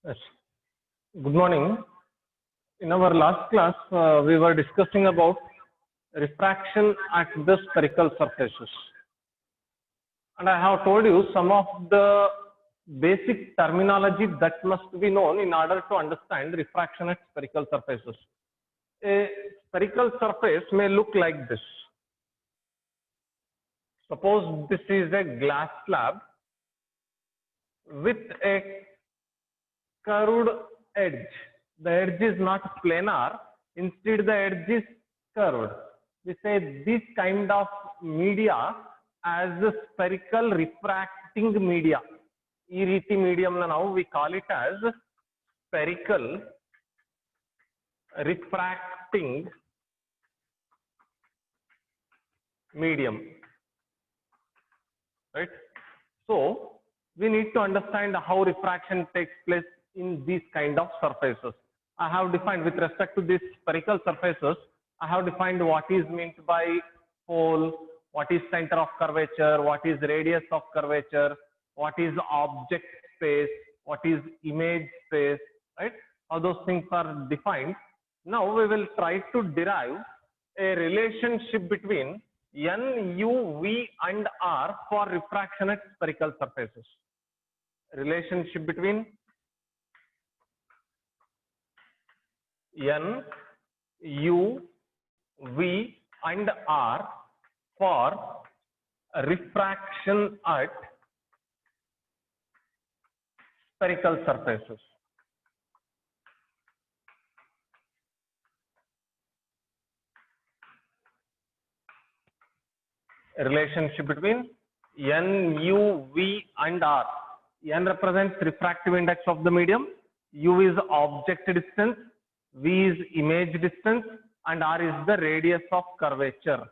Yes. Good morning. In our last class, we were discussing about refraction at the spherical surfaces. And I have told you some of the basic terminology that must be known in order to understand refraction at spherical surfaces. A spherical surface may look like this. Suppose this is a glass slab with a curved edge. The edge is not planar, instead the edge is curved. We say this kind of media as a spherical refracting media. E riti medium now we call it as spherical refracting medium. Right? So we need to understand how refraction takes place in these kind of surfaces. I have defined with respect to these spherical surfaces, I have defined what is meant by pole, what is center of curvature, what is radius of curvature, what is object space, what is image space, right? How those things are defined. Now we will try to derive a relationship between N, U, V and R for refraction at spherical surfaces. Relationship between N, U, V and R for refraction at spherical surfaces. A relationship between N, U, V and R. N represents refractive index of the medium, U is object distance, V is image distance and R is the radius of curvature.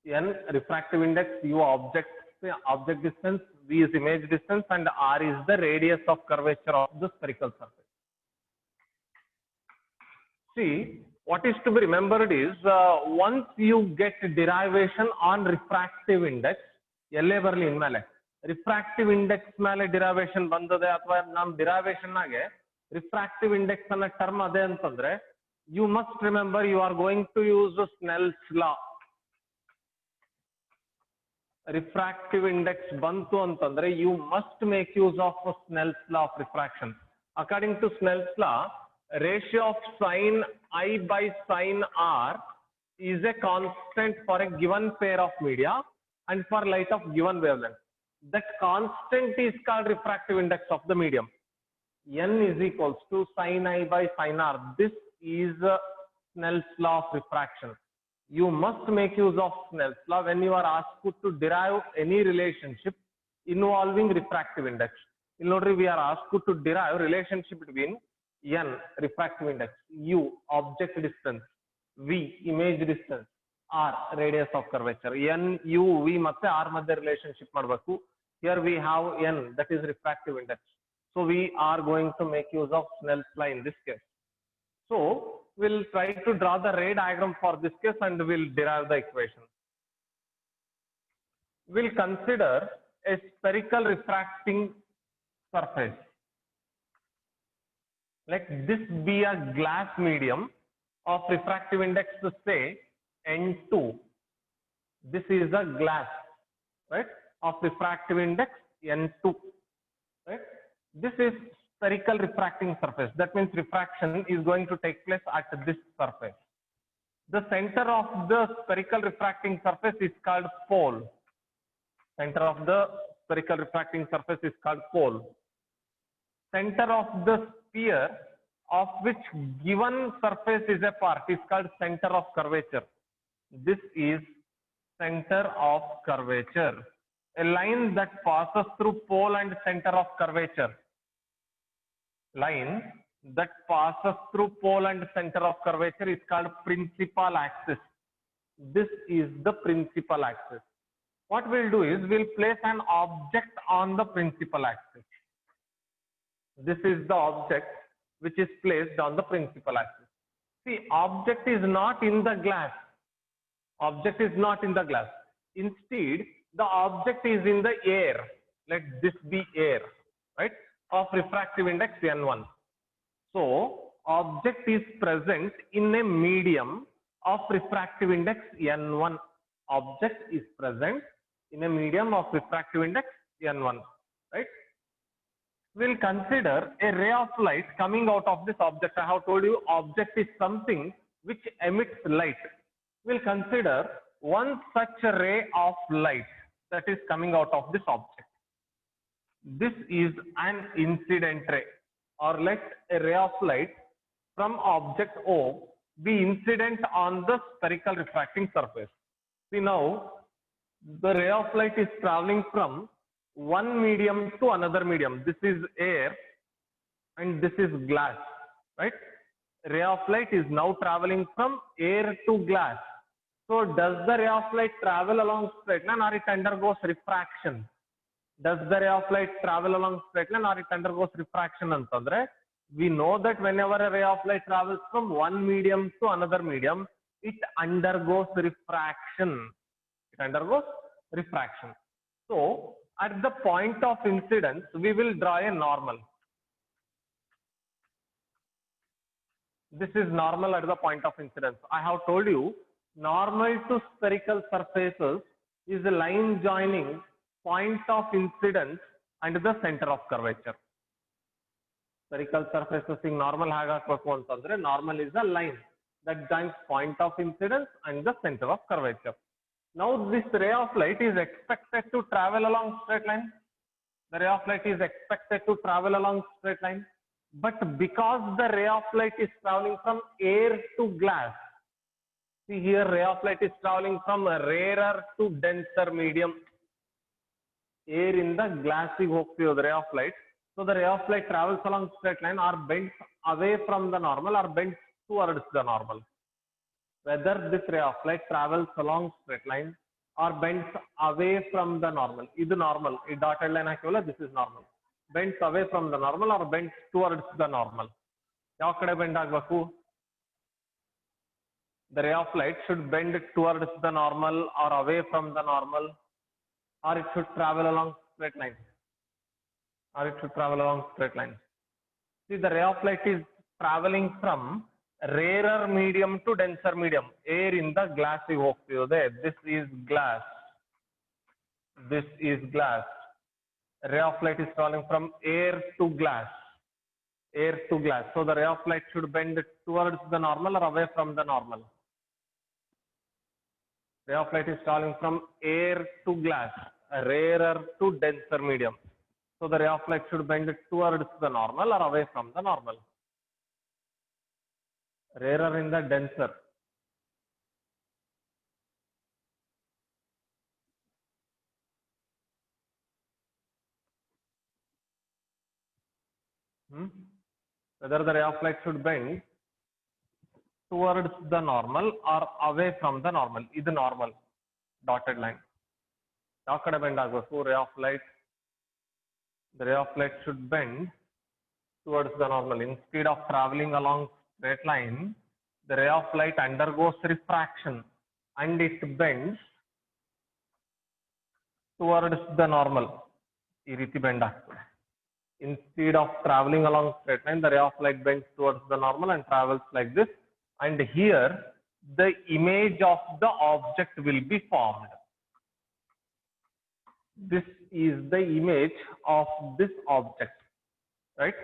N refractive index, U object distance, V is image distance and R is the radius of curvature of the spherical surface. See, what is to be remembered is once you get derivation on refractive index, refractive index mele derivation bandade athwa nam derivation nage refractive index anna term ade antandre you must remember you are going to use Snell's law. Refractive index bantu antandre you must make use of Snell's law of refraction. According to Snell's law, ratio of sin I by sin R is a constant for a given pair of media and for light of given wavelength. That constant is called refractive index of the medium. N is equals to sin I by sin R. This is Snell's law of refraction. You must make use of Snell's law when you are asked to derive any relationship involving refractive index. In order, we are asked to derive relationship between N refractive index, U object distance, V image distance, R radius of curvature. N, U, V matte R madhya relationship madbaku. Here we have N, that is refractive index. So we are going to make use of Snell's law in this case. So we'll try to draw the ray diagram for this case and we'll derive the equation. We'll consider a spherical refracting surface. Let this be a glass medium of refractive index, say N2. This is a glass, right, of refractive index N2. Right? This is spherical refracting surface. That means refraction is going to take place at this surface. The center of the spherical refracting surface is called pole. Center of the spherical refracting surface is called pole. Center of the sphere of which given surface is a part is called center of curvature. This is center of curvature. A line that passes through pole and center of curvature. Line that passes through pole and center of curvature is called principal axis. This is the principal axis. What we'll do is we'll place an object on the principal axis. This is the object which is placed on the principal axis. See, object is not in the glass. Object is not in the glass. Instead, the object is in the air. Let this be air, right? Of refractive index N1. So, object is present in a medium of refractive index N1. Object is present in a medium of refractive index N1, right? We'll consider a ray of light coming out of this object. I have told you object is something which emits light. We'll consider one such ray of light that is coming out of this object. This is an incident ray, or let a ray of light from object O be incident on the spherical refracting surface. See, now the ray of light is traveling from one medium to another medium. This is air and this is glass, right? Ray of light is now traveling from air to glass. So does the ray of light travel along straight line, or it undergoes refraction? Does the ray of light travel along straight line, or it undergoes refraction? Antandre, we know that whenever a ray of light travels from one medium to another medium, it undergoes refraction. It undergoes refraction. So at the point of incidence, we will draw a normal. This is normal at the point of incidence. I have told you, normal to spherical surfaces is a line joining point of incidence and the center of curvature. Spherical surfaces in normal normal is a line that joins point of incidence and the center of curvature. Now this ray of light is expected to travel along straight line. The ray of light is expected to travel along straight line. But because the ray of light is traveling from air to glass, see here ray of light is traveling from a rarer to denser medium. Air in the glassy the ray of light. So the ray of light travels along straight line or bends away from the normal or bends towards the normal. Whether this ray of light travels along straight line or bends away from the normal. This is normal. This dotted line this is normal. Bends away from the normal or bends towards the normal. The ray of light should bend towards the normal or away from the normal, or it should travel along straight line. See, the ray of light is traveling from rarer medium to denser medium. Air in the glassy this is glass. This is glass. Ray of light is traveling from air to glass. Air to glass. So the ray of light should bend towards the normal or away from the normal. Ray of light is traveling from air to glass, rarer to denser medium. So the ray of light should bend towards the normal or away from the normal. Rarer in the denser. Whether the ray of light should bend towards the normal or away from the normal. This is normal. Dotted line. So ray of light, the ray of light should bend towards the normal. Instead of traveling along straight line, the ray of light undergoes refraction and it bends towards the normal. Instead of traveling along straight line, the ray of light bends towards the normal and travels like this. And here, the image of the object will be formed. This is the image of this object, right?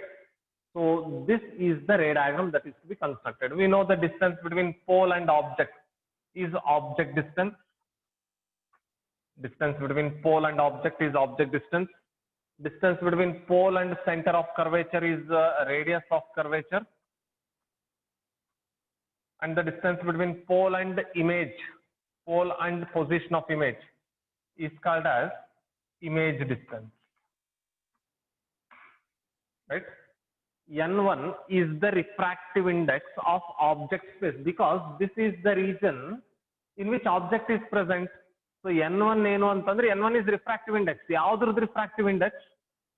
So this is the ray diagram that is to be constructed. We know the distance between pole and object is object distance. Distance between pole and object is object distance. Distance between pole and center of curvature is radius of curvature. And the distance between pole and image, pole and position of image is called as image distance, right? N1 is the refractive index of object space because this is the region in which object is present. So N1 is refractive index. Refractive index?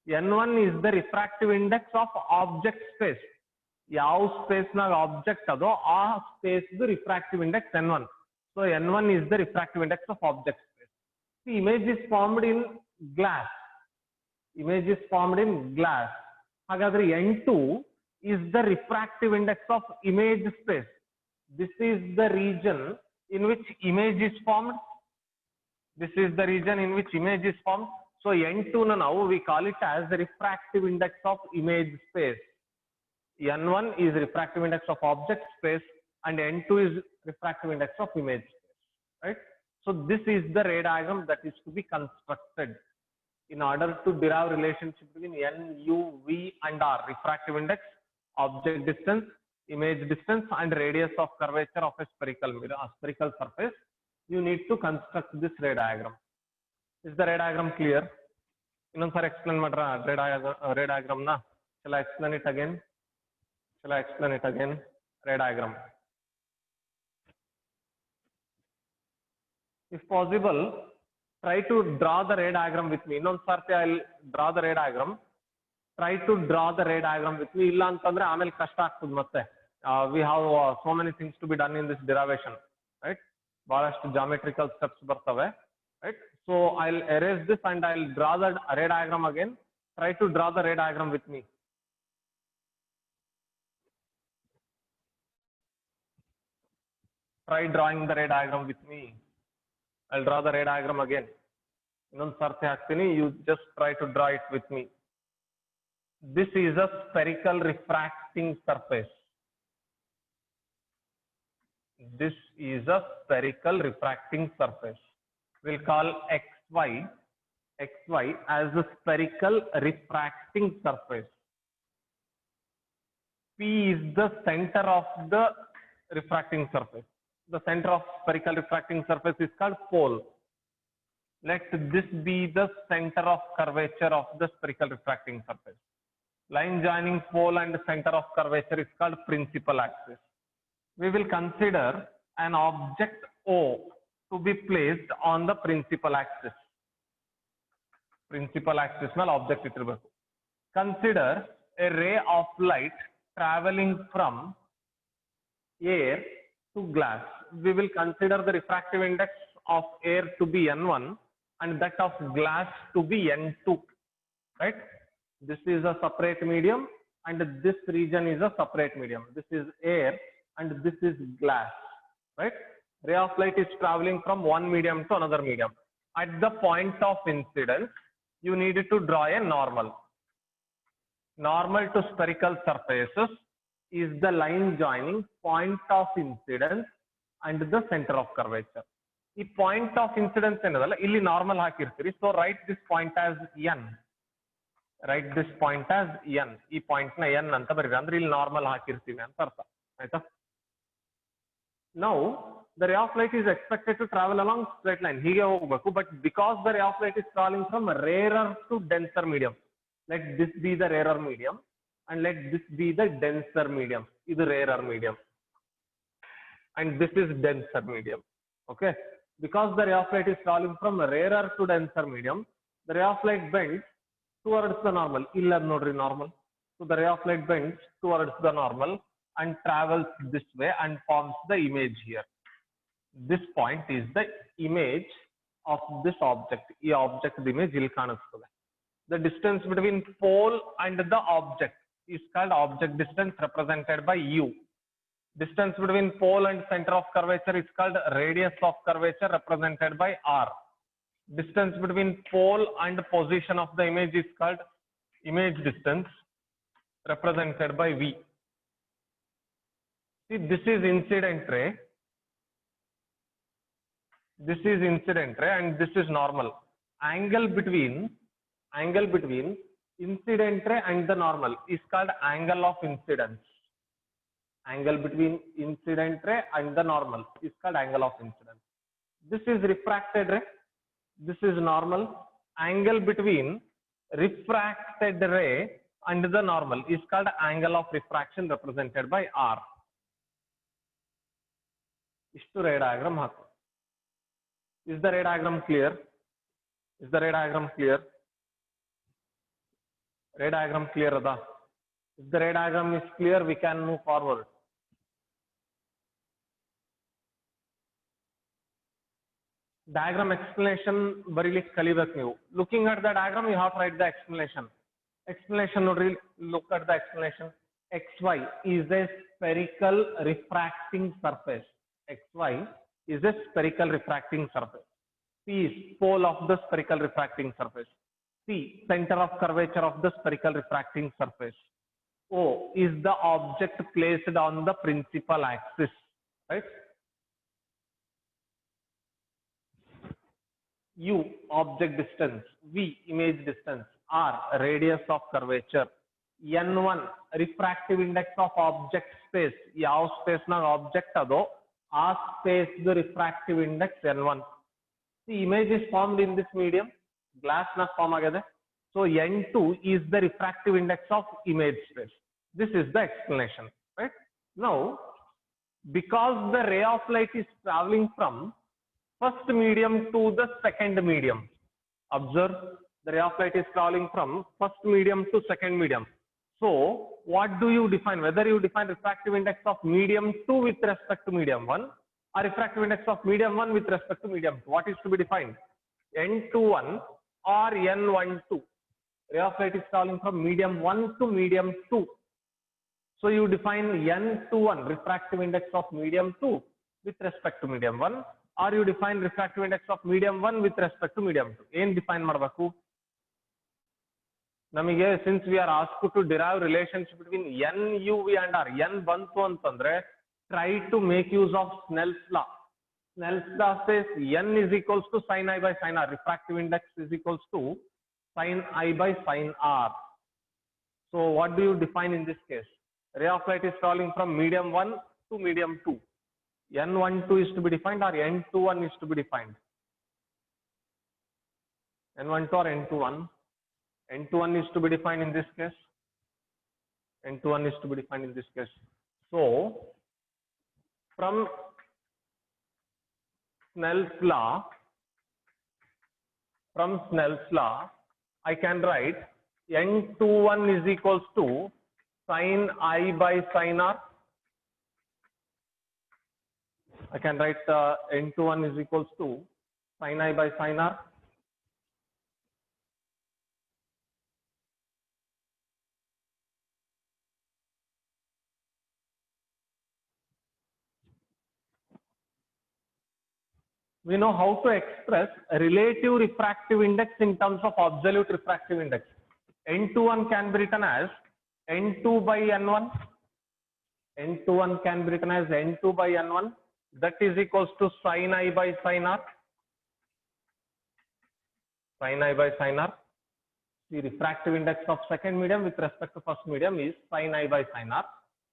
N1 is the refractive index of object space. ಯಾವ space ನಾಗ object ಅದೋ ಆ space refractive index n1. So n1 is the refractive index of object space. The image is formed in glass. Image is formed in glass. ಹಾಗಾದ್ರೆ n2 is the refractive index of image space. This is the region in which image is formed. This is the region in which image is formed. So n2 now we call it as the refractive index of image space. n1 is refractive index of object space and n2 is refractive index of image space, right? So this is the ray diagram that is to be constructed in order to derive relationship between n, u, v and r, refractive index, object distance, image distance and radius of curvature of a spherical surface. You need to construct this ray diagram. Is the ray diagram clear? Innond sir explain madra ray diagram na. Shall I explain it again? Ray diagram. If possible, try to draw the ray diagram with me. Innond sarti I'll draw the ray diagram. Try to draw the ray diagram with me. Illa antandre aamele kashta agtade matte. We have so many things to be done in this derivation, right? Bahalastu geometrical steps bartave, right? So I'll erase this and I'll draw the ray diagram again. Try to draw the ray diagram with me. Try drawing the ray diagram with me. I'll draw the ray diagram again. Innond sarti haktini, you just try to draw it with me. This is a spherical refracting surface. This is a spherical refracting surface. We'll call xy as a spherical refracting surface. P is the center of the refracting surface. The center of spherical refracting surface is called pole. Let this be the center of curvature of the spherical refracting surface. Line joining pole and center of curvature is called principal axis. We will consider an object O to be placed on the principal axis. Principal axis mal object itirbeku. Consider a ray of light traveling from air to glass. We will consider the refractive index of air to be n1 and that of glass to be n2, right? This is a separate medium and this region is a separate medium. This is air and this is glass, right? Ray of light is traveling from one medium to another medium. At the point of incidence, you need to draw a normal. Normal to spherical surfaces is the line joining point of incidence and the center of curvature. The point of incidence enadalla illi normal hakirtiri. So write this point as n. Write this point as n. Ee point na n anta bariri andre illi normal hakirtivi anta artha. Aita? Now the ray of light is expected to travel along straight line. Hige hogbeku, but because the ray of light is traveling from rarer to denser medium, let this be the rarer medium and let this be the denser medium. This is rarer medium and this is denser medium. Okay, because the ray of light is traveling from rarer to denser medium, the ray of light bends towards the normal. Illa nodri normal. So the ray of light bends towards the normal and travels this way and forms the image here. This point is the image of this object. This object image illi kanustade. The distance between pole and the object is called object distance, represented by u. Distance between pole and center of curvature is called radius of curvature, represented by r. Distance between pole and position of the image is called image distance, represented by v. See, this is incident ray. This is incident ray and this is normal. Angle between incident ray and the normal is called angle of incidence. Angle between incident ray and the normal is called angle of incidence. This is refracted ray. This is normal. Angle between refracted ray and the normal is called angle of refraction, represented by r. Ishtu ray diagram haku. Is the ray diagram clear? Is the ray diagram clear? Ray diagram clear ada? If the ray diagram is clear, we can move forward. Diagram explanation ಬರೀಲಿಕ್ಕೆ ಕಲಿಬೇಕು ನೀವು. Looking at the diagram, you have to write the explanation. Explanation ನೋಡ್ರಿ, look at the explanation. XY is a spherical refracting surface. XY is a spherical refracting surface. P is pole of the spherical refracting surface. C, center of curvature of the spherical refracting surface. O is the object placed on the principal axis, right? U, object distance. V, image distance. R, radius of curvature. N1, refractive index of object space. Yav space na object ado, a space the refractive index N1. The image is formed in this medium, glass na form agade. So N2 is the refractive index of image space. This is the explanation, right? Now, because the ray of light is traveling from first medium to the second medium, observe, the ray of light is traveling from first medium to second medium. So what do you define? Whether you define refractive index of medium 2 with respect to medium 1 or refractive index of medium 1 with respect to medium 2, what is to be defined? N21 or N12. Ray of light is traveling from medium 1 to medium 2. So you define N21, refractive index of medium 2 with respect to medium 1, or you define refractive index of medium 1 with respect to medium 2. ಏನು define ಮಾಡಬೇಕು? ನಮಗೆ since we are asked to derive relationship between N, UV and R, N ಬಂತು ಅಂತಂದ್ರೆ try to make use of Snell's law. Snell's law says N is equals to sin I by sin R. Refractive index is equals to sin I by sin R. So what do you define in this case? Ray of light is traveling from medium 1 to medium 2. N12 is to be defined or N21 is to be defined? N12 or N21? N21 is to be defined in this case. N21 is to be defined in this case. So, from Snell's law, I can write N21 is equals to sin I by sin R. I can write N21 is equals to sin I by sin R. We know how to express relative refractive index in terms of absolute refractive index. N21 can be written as N2 by N1. N21 can be written as N2 by N1. That is equals to sin I by sin R. Sin I by sin R. The refractive index of second medium with respect to first medium is sin I by sin R.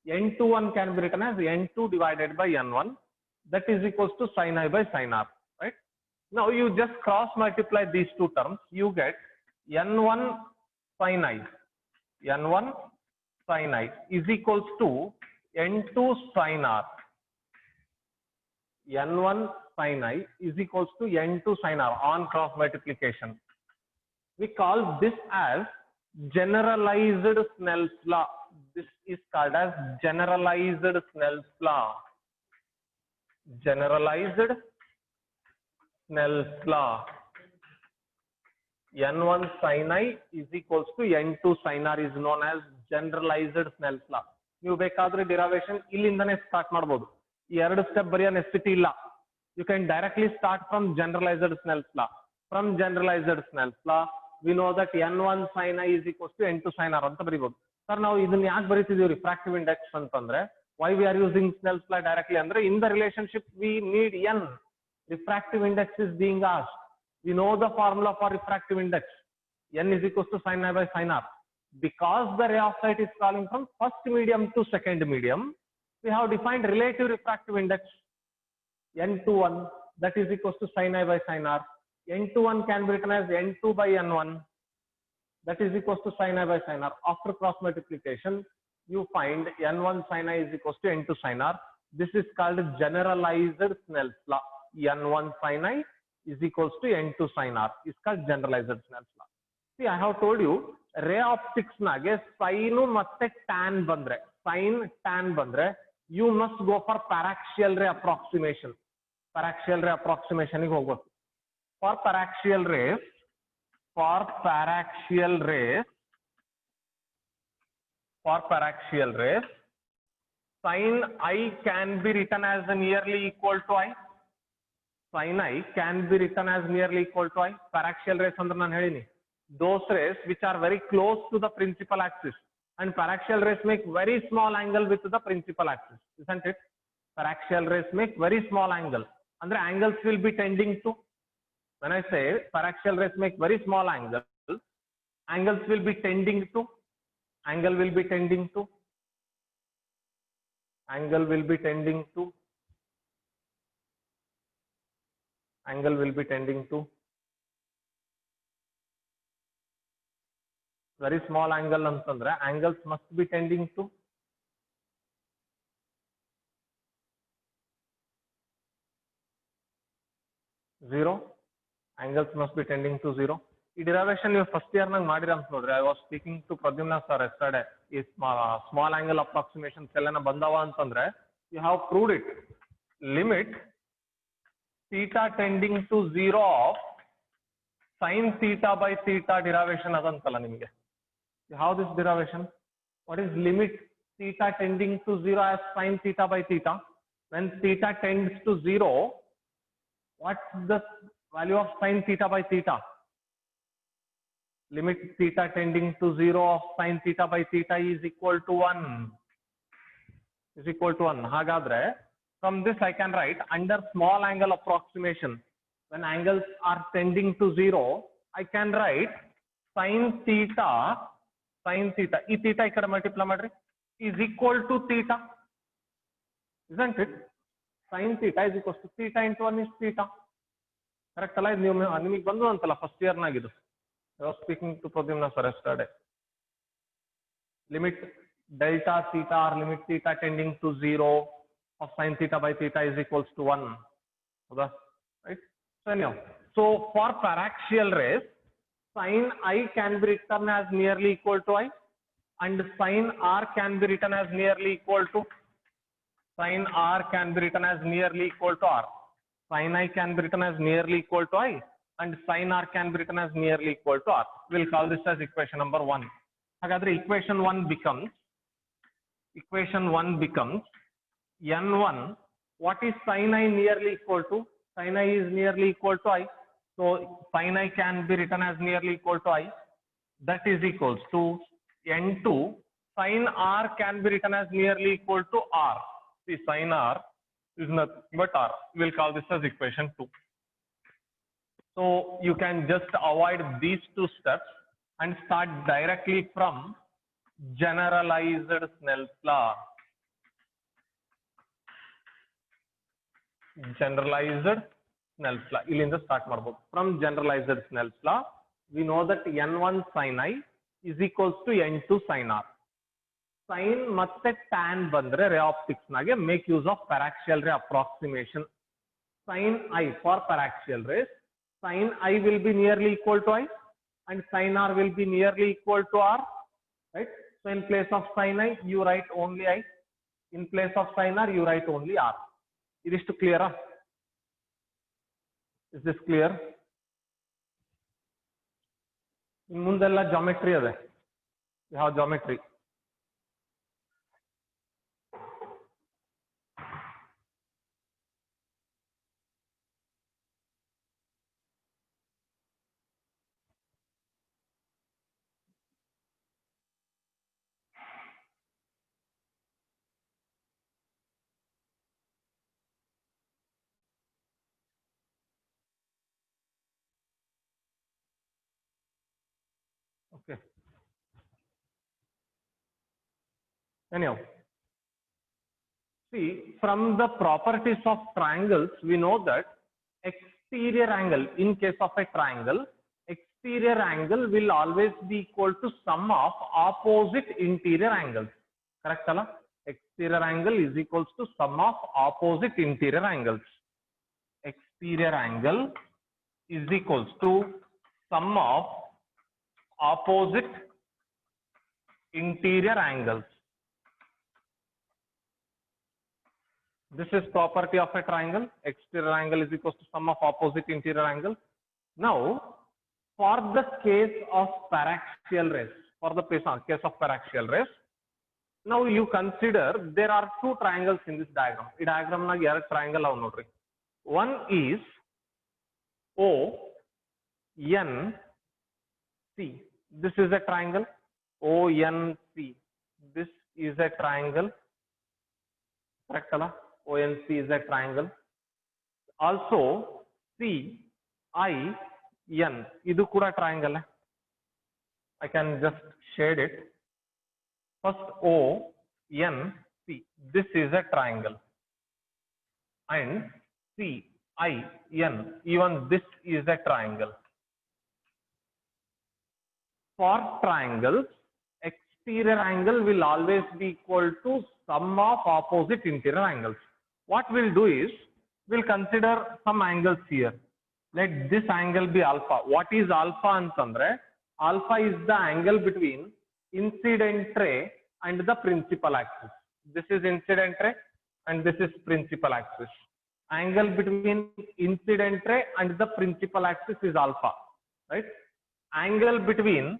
N21 can be written as N2 divided by N1. That is equals to sin I by sin R. Right? Now you just cross multiply these two terms. You get N1 sin I. N1 sin I is equals to N2 sin R. N1 sin I is equals to N2 sin R on cross multiplication. We call this as generalized Snell's law. This is called as generalized Snell's law. Generalized Snell's law. N1 sin I is equals to N2 sin R is known as generalized Snell's law. ನೀವು ಬೇಕಾದ್ರೆ derivation ಇಲ್ಲಿಂದನೇ start ಮಾಡಬಹುದು. ಈ ಎರಡು step ಬರೆಯೋ necessity ಇಲ್ಲ. You can directly start from generalized Snell's law. From generalized Snell's law, we know that N1 sin I is equals to N2 sin R ಅಂತ ಬರೀಬಹುದು. Sir ನಾವು ಇದನ್ನ ಯಾಕೆ ಬರೀತಿದೀವಿ ರಿಫ್ರಾಕ್ಟಿವ್ ಇಂಡೆಕ್ಸ್ ಅಂತಂದ್ರೆ why we are using Snell's law directly ಅಂದ್ರೆ in the relationship we need N. Refractive index is being asked. We know the formula for refractive index. N is equals to sin I by sin R. Because the ray of light is traveling from first medium to second medium, we have defined relative refractive index N21, that is equals to sin I by sin R. N21 can be written as N2 by N1, that is equals to sin I by sin R. After cross multiplication, you find N1 sin I is equals to N2 sin R. This is called generalized Snell's law. N1 sin I is equals to N2 sin R is called generalized Snell's law. See, I have told you ray optics ನಾಗೆ sine ಮತ್ತೆ tan ಬಂದ್ರೆ, sine tan ಬಂದ್ರೆ you must go for paraxial ray approximation. Paraxial ray approximation ಗೆ ಹೋಗ್ಬೇಕು. For paraxial rays, sin I can be written as nearly equal to I. Sin I can be written as nearly equal to I. Paraxial rays ಅಂದ್ರೆ ನಾನು ಹೇಳಿನಿ, those rays which are very close to the principal axis, and paraxial rays make very small angle with the principal axis, isn't it? Paraxial rays make very small angle, ಅಂದ್ರೆ angles will be tending to, when I say paraxial rays make very small angle, angles will be tending to, angle will be tending to very small angle ಅಂತಂದ್ರೆ angles must be tending to zero. Angles must be tending to zero. ಈ derivation ನೀವು first year ನಾಗ ಮಾಡಿರ ಅಂತ ನೋಡ್ರಿ. I was speaking to Pradyumna sir yesterday. ಈ small angle approximations ಎಲ್ಲ ಬಂದವ ಅಂತಂದ್ರೆ you have proved it. Limit theta tending to zero of sine theta by theta derivation ಅದಂತಲ್ಲ ನಿಮಗೆ. You have this derivation. What is limit theta tending to zero as sine theta by theta? When theta tends to zero, what's the value of sin theta by theta? Limit theta tending to 0 of sin theta by theta is equal to 1. Hagadre, from this I can write under small angle approximation, when angles are tending to 0, I can write sin theta, ಈ theta ಈ ಕಡೆ multiply ಮಾಡ್ರಿ, is equal to theta, isn't it? Sin theta is equal to theta into 1 is theta. Correct ಅಲ್ಲ? ಇದು ನಿಮಗೆ ಬಂದು ಅಂತಲ್ಲ first year ನಾಗಿದು. I was speaking to Pradyumna sir yesterday. Limit delta theta or limit theta tending to 0 of sin theta by theta is equals to 1. ಹೌದಾ? Right. So anyhow, so for paraxial rays, sin I can be written as nearly equal to I, and sin R can be written as nearly equal to sin R can be written as nearly equal to R. Sin I can be written as nearly equal to I, and sin R can be written as nearly equal to R. We'll call this as equation number 1. Hagadre equation 1 becomes n1. What is sin I nearly equal to? Sin I is nearly equal to I. So sin I can be written as nearly equal to I. That is equals to n2. Sin R can be written as nearly equal to R. See, sin R is nothing but R. We'll call this as equation 2. So you can just avoid these two steps and start directly from generalized Snell's law. ಇಲ್ಲಿಂದ start ಮಾಡಬಹುದು. From generalized Snell's law, we know that n1 sin I is equals to n2 sin R. Sin ಮತ್ತೆ tan ಬಂದ್ರೆ ರೇ optics ನಾಗೆ make use of ಪ್ಯಾರಾಕ್ಸಿಯಲ್ ray approximation. Sin I for paraxial rays, sin I will be nearly equal to I, and sin R will be nearly equal to R, right? So in place of sin I, you write only I. In place of sin R, you write only R. Is this clear? Is this clear? In mundella geometry ade. You have geometry. Okay. Anyhow, see, from the properties of triangles, we know that exterior angle, in case of a triangle, exterior angle will always be equal to sum of opposite interior angles. Correct, Allah? Exterior angle is equals to sum of opposite interior angles. Exterior angle is equals to sum of opposite interior angles. This is property of a triangle. Exterior angle is equal to sum of opposite interior angles. Now, for the case of paraxial rays, case of paraxial rays, now you consider there are two triangles in this diagram. This diagram nag ಎರಡು triangle avu nodri. One is ONC. This is a triangle. ONC. This is a triangle. Correct ala? ONC is a triangle. Also CIN. Idu kuda triangle. I can just shade it. First ONC. This is a triangle. And CIN. Even this is a triangle. For triangles, exterior angle will always be equal to sum of opposite interior angles. What we'll do is, we'll consider some angles here. Let this angle be alpha. What is alpha antandre? Alpha is the angle between incident ray and the principal axis. This is incident ray and this is principal axis. Angle between incident ray and the principal axis is alpha, right? Angle between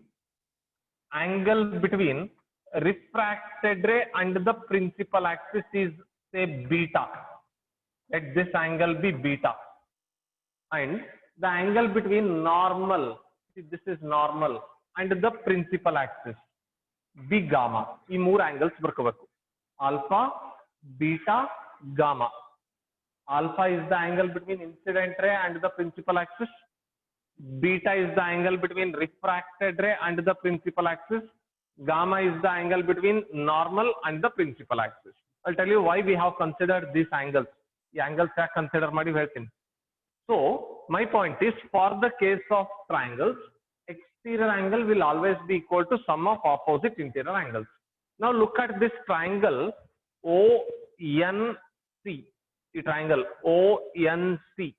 refracted ray and the principal axis is, say, beta. Let this angle be beta. And the angle between normal, see, this is normal, and the principal axis be gamma. These three angles barkobeku. Alpha, beta, gamma. Alpha is the angle between incident ray and the principal axis. Beta is the angle between refracted ray and the principal axis. Gamma is the angle between normal and the principal axis. I'll tell you why we have considered these angles. The angles are considered madi helping. So my point is, for the case of triangles, exterior angle will always be equal to sum of opposite interior angles. Now look at this triangle ONC. The triangle ONC.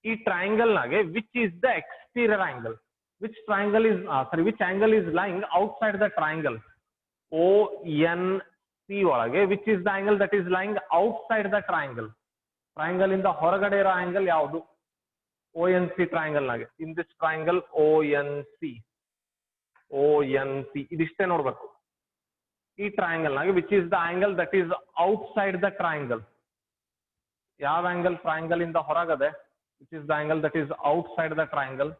This triangle nage, which is the exterior angle? Which angle is lying outside the triangle? ONC olage, which is the angle that is lying outside the triangle? Triangle in the horagade iro angle yaudu? ONC triangle nage. In this triangle ONC. Idiste nodbeku. This triangle nage, which is the angle that is outside the triangle? Yav angle triangle in the horagade, which is the angle that is outside the triangle,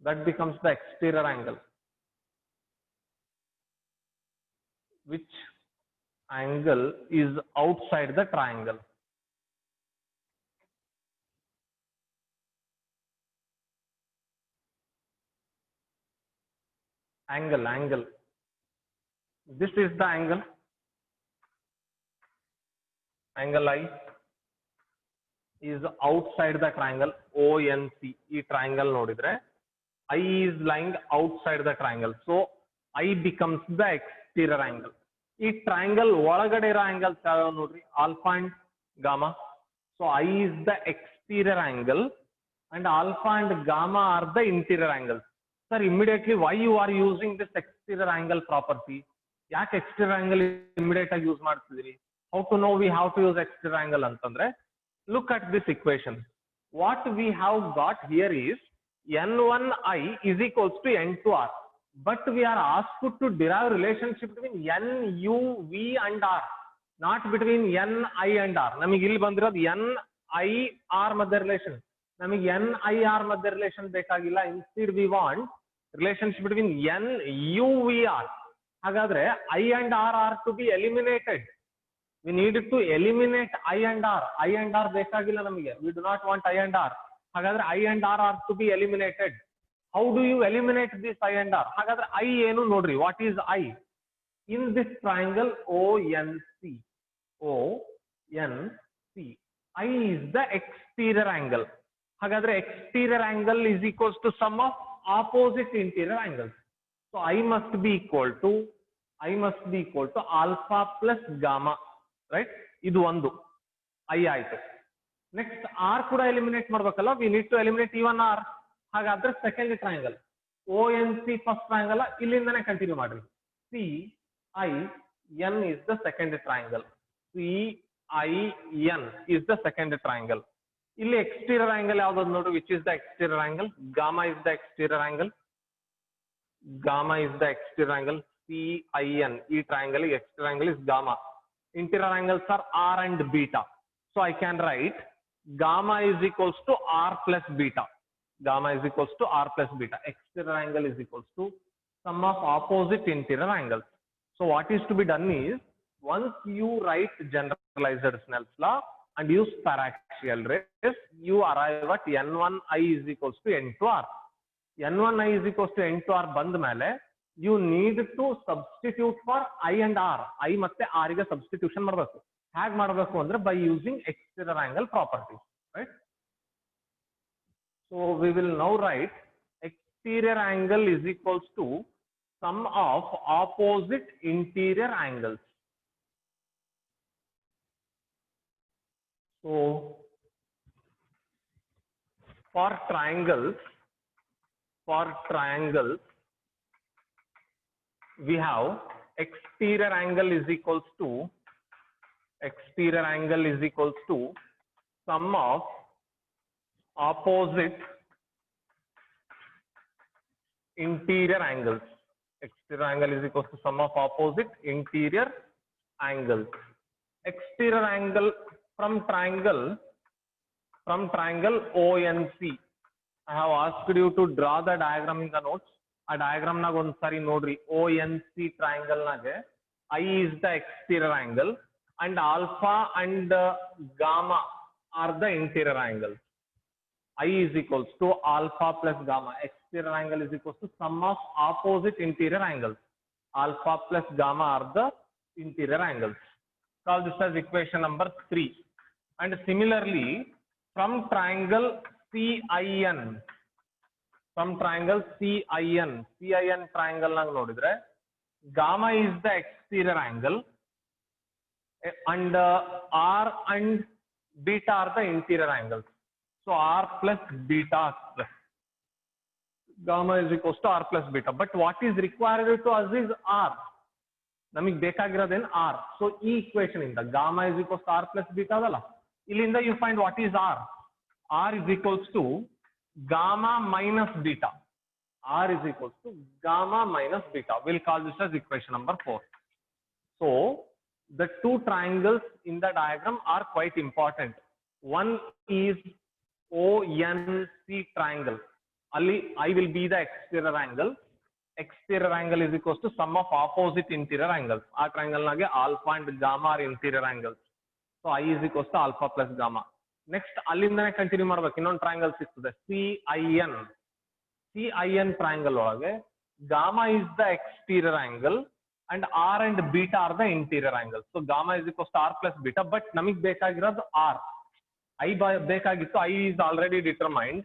that becomes the exterior angle. Which angle is outside the triangle? Angle. This is the angle. Angle I is outside the triangle ONC. This triangle nodidre, I is lying outside the triangle. So I becomes the exterior angle. This triangle olagade iro angles yavavu nodri? Alpha and gamma. So I is the exterior angle and alpha and gamma are the interior angles. Sir, immediately why you are using this exterior angle property? Yak exterior angle immediately use martidiri? How to know we have to use exterior angle antandre? Look at this equation. What we have got here is N1I is equals to N2R. But we are asked to derive relationship between N, U, V and R. Not between N, I and R. Namige illi bandiradu N, I, R madhya relation. Namige N, I, R madhya relation bekagilla. Instead we want relationship between N, U, V, R. Hagadre I and R are to be eliminated. We need to eliminate I and R. I and R bekagilla namige. We do not want I and R. Hagadre I and R are to be eliminated. How do you eliminate this I and R? Hagadre I enu nodri. What is I? In this triangle ONC. I is the exterior angle. Hagadre exterior angle is equals to sum of opposite interior angles. So I must be equal to alpha plus gamma. Right? Idu ondu I aitu. Next R kuda eliminate madbekalla. We need to eliminate even R. Hagadre second triangle ONC first triangle illindane continue madri. CIN is the second triangle. CIN is the second triangle. ಇಲ್ಲಿ exterior angle ಯಾವ್ದು ನೋಡಿ, which is the exterior angle? Gamma is the exterior angle. Gamma is the exterior angle. CIN, ಈ triangle exterior angle is gamma. Interior angles are R and beta. So I can write gamma is equals to R plus beta. Gamma is equals to R plus beta. Exterior angle is equals to sum of opposite interior angles. So what is to be done is, once you write generalized Snell's law and use paraxial rays, you arrive at N1I is equals to N2R. N1I is equals to N2R ಬಂದ ಮೇಲೆ you need to substitute for I and R. I ಮತ್ತೆ R ಗೆ substitution ಮಾಡಬೇಕು. ಹೇಗೆ ಮಾಡಬೇಕು ಅಂದ್ರೆ by using exterior angle properties, right? So we will now write exterior angle is equals to sum of opposite interior angles. So for triangles we have exterior angle is equals to sum of opposite interior angles. Exterior angle is equals to sum of opposite interior angles. Exterior angle from triangle ONC. I have asked you to draw the diagram in the notes. A diagram nag ond sari nodri. ONC triangle nage I is the exterior angle and alpha and gamma are the interior angles. I is equals to alpha plus gamma. Exterior angle is equals to sum of opposite interior angles. Alpha plus gamma are the interior angles. Call this as equation number 3. And similarly, from triangle CIN triangle nag nodidre, gamma is the exterior angle and R and beta are the interior angles. So R plus beta plus gamma is equals to R plus beta. But what is required to us is R. ನಮಗೆ ಬೇಕಾಗಿರೋದೇನು R. So ಈ equation ಇಂದ gamma is equals to R plus beta ಅದಲ್ಲ, ಇಲ್ಲಿಂದ you find what is R. R is equals to gamma minus beta. R is equals to gamma minus beta. We'll call this as equation number 4. So the two triangles in the diagram are quite important. One is ONC triangle. Ali I will be the exterior angle. Exterior angle is equals to sum of opposite interior angles. Our triangle nage alpha and gamma are interior angles. So I is equals to alpha plus gamma. Next ಅಲ್ಲಿಂದನೇ continue ಮಾಡಬೇಕು. ಇನ್ನೊಂದು triangle ಸಿಗ್ತದೆ CIN triangle ಒಳಗೆ gamma is the exterior angle and R and beta are the interior angles. So gamma is equals to R plus beta. But ನಮಗೆ ಬೇಕಾಗಿರೋದು R. I ಬೇಕಾಗಿತ್ತು. I is already determined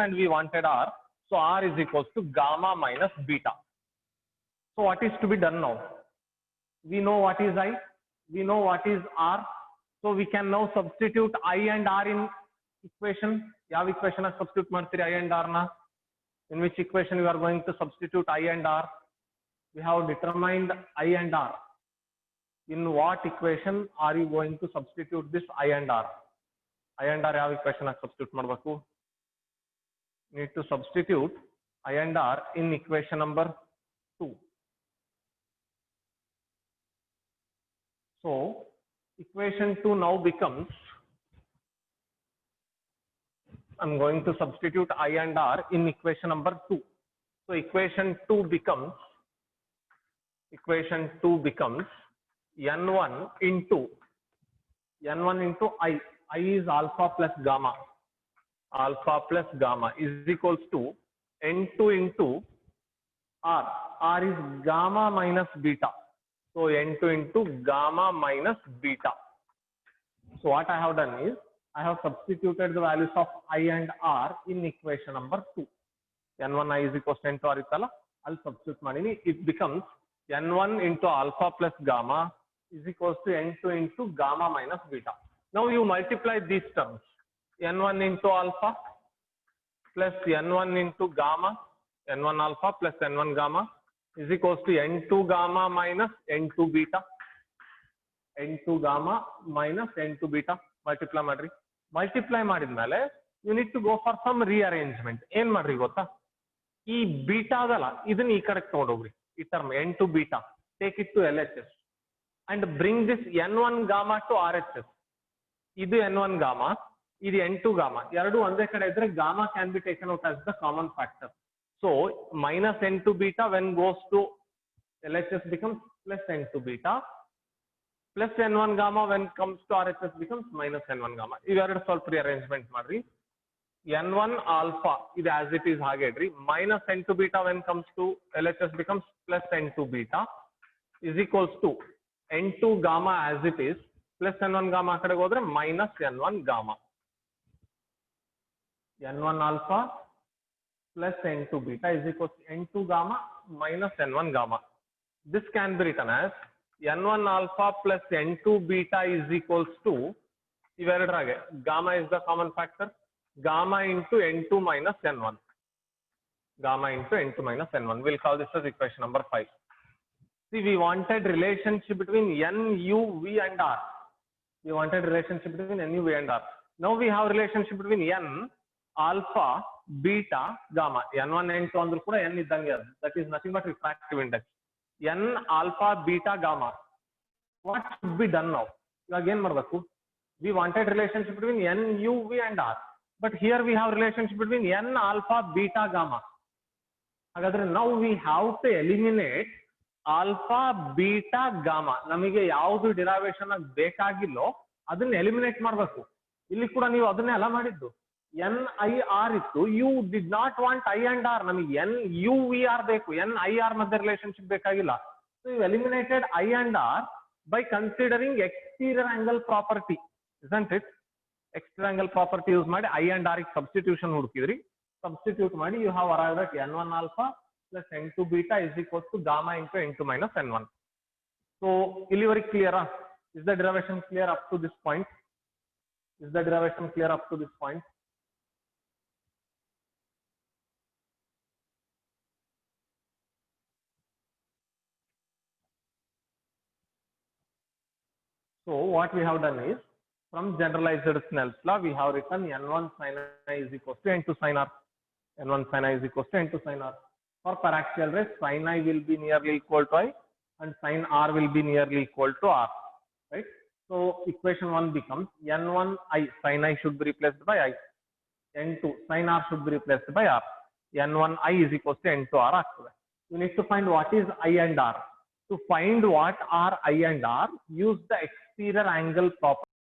and we wanted R. So R is equals to gamma minus beta. So what is to be done now? We know what is I. We know what is R. So we can now substitute I and R in equation. ಯಾವ equation substitute ಮಾಡ್ತೀರಿ I and R ನ? In which equation you are going to substitute I and R? We have determined I and R. In what equation are you going to substitute this I and R? I and R ಯಾವ equation substitute ಮಾಡಬೇಕು? Need to substitute I and R in equation number 2. So equation 2 now becomes, I'm going to substitute I and R in equation number 2. So equation 2 becomes N1 into I. I is alpha plus gamma. Alpha plus gamma is equals to N2 into R. R is gamma minus beta. So N2 into gamma minus beta. So what I have done is, I have substituted the values of I and R in equation number 2. N1I is equals to N2R itala. I'll substitute madini. It becomes N1 into alpha plus gamma is equals to N2 into gamma minus beta. Now you multiply these terms. N1 into alpha plus N1 into gamma, N1 alpha plus N1 gamma is equals to n2 gamma minus n2 beta. n2 gamma minus n2 beta multiply ಮಾಡ್ರಿ. multiply ಮಾಡಿದ್ಮೇಲೆ you need to go for some rearrangement. ಏನ್ ಮಾಡ್ರಿ ಗೊತ್ತಾ, ಈ beta ಅದಲ್ಲ ಇದನ್ನ ಈ ಕಡೆ ತಗೊಂಡೋಗ್ರಿ. ಈ term n2 beta take it to LHS and bring this n1 gamma to RHS. ಇದು n1 gamma, ಇದು n2 gamma, ಎರಡು ಒಂದೇ ಕಡೆ ಇದ್ರೆ gamma can be taken out as the common factor. So minus n2 beta when goes to LHS becomes plus n2 beta, plus n1 gamma when comes to RHS becomes minus n1 gamma. ಇವೆರಡು ಸ್ವಲ್ಪ rearrangement ಮಾಡ್ರಿ. n1 alpha ಇದು as it is ಹಾಗೆ ಇಡ್ರಿ. minus n2 beta when comes to LHS becomes plus n2 beta is equals to n2 gamma as it is plus n1 gamma ಆ ಕಡೆಗೆ ಹೋದ್ರೆ minus n1 gamma. n1 alpha plus n2 beta is equals to n2 gamma minus n1 gamma. This can be written as n1 alpha plus n2 beta is equals to ಇವೆರಡರಾಗೆ gamma is the common factor, gamma into n2 minus n1. Gamma into n2 minus n1. We'll call this as equation number 5. See, we wanted relationship between n, u, v and r. We wanted relationship between n, u, v and r. Now we have relationship between n, alpha, beta, gamma. n1, n2 ಅಂದ್ರೂ ಕೂಡ n ಇದ್ದಂಗೆ ಅದು. That is nothing but refractive index. n, alpha, beta, gamma. What should be done now? ಇವಾಗ ಏನ್ ಮಾಡಬೇಕು? We wanted relationship between n, u, v and r. But here we have relationship between n, alpha, beta, gamma. ಹಾಗಾದ್ರೆ now we have to eliminate alpha, beta, gamma. ನಮಗೆ ಯಾವುದು derivation ಆಗಿ ಬೇಕಾಗಿಲ್ಲೋ ಅದನ್ನ eliminate ಮಾಡಬೇಕು. ಇಲ್ಲಿ ಕೂಡ ನೀವು ಅದನ್ನೇ ಅಲ್ಲ ಮಾಡಿದ್ದು. n, i, r ಇತ್ತು. you did not want i and r. ನಮಗೆ n, u, v, r ಬೇಕು. n, i, r ಮಧ್ಯೆ ರಿಲೇಶನ್ಶಿಪ್ ಬೇಕಾಗಿಲ್ಲ. So you eliminated i and r by considering exterior angle property, isn't it? Exterior angle property use ಮಾಡಿ i and r ಗೆ substitution ಹುಡುಕಿದ್ರಿ. Substitute ಮಾಡಿ you have arrived at n1 alpha plus n2 beta is equals to gamma into n2 minus n1. So ಇಲ್ಲಿವರೆಗೆ clear? Is the derivation clear up to this point? Is the derivation clear up to this point? So what we have done is, from generalized Snell's law, we have written n1 sin I is equals to n2 sin r. n1 sin I is equals to n2 sin r. For paraxial rays, sin I will be nearly equal to I and sin r will be nearly equal to r. Right? So equation 1 becomes n1 I, sin I should be replaced by I. n2 sin r should be replaced by r. n1 I is equals to n2 r. You need to find what is I and r. To find what are I and r, use the exterior angle property.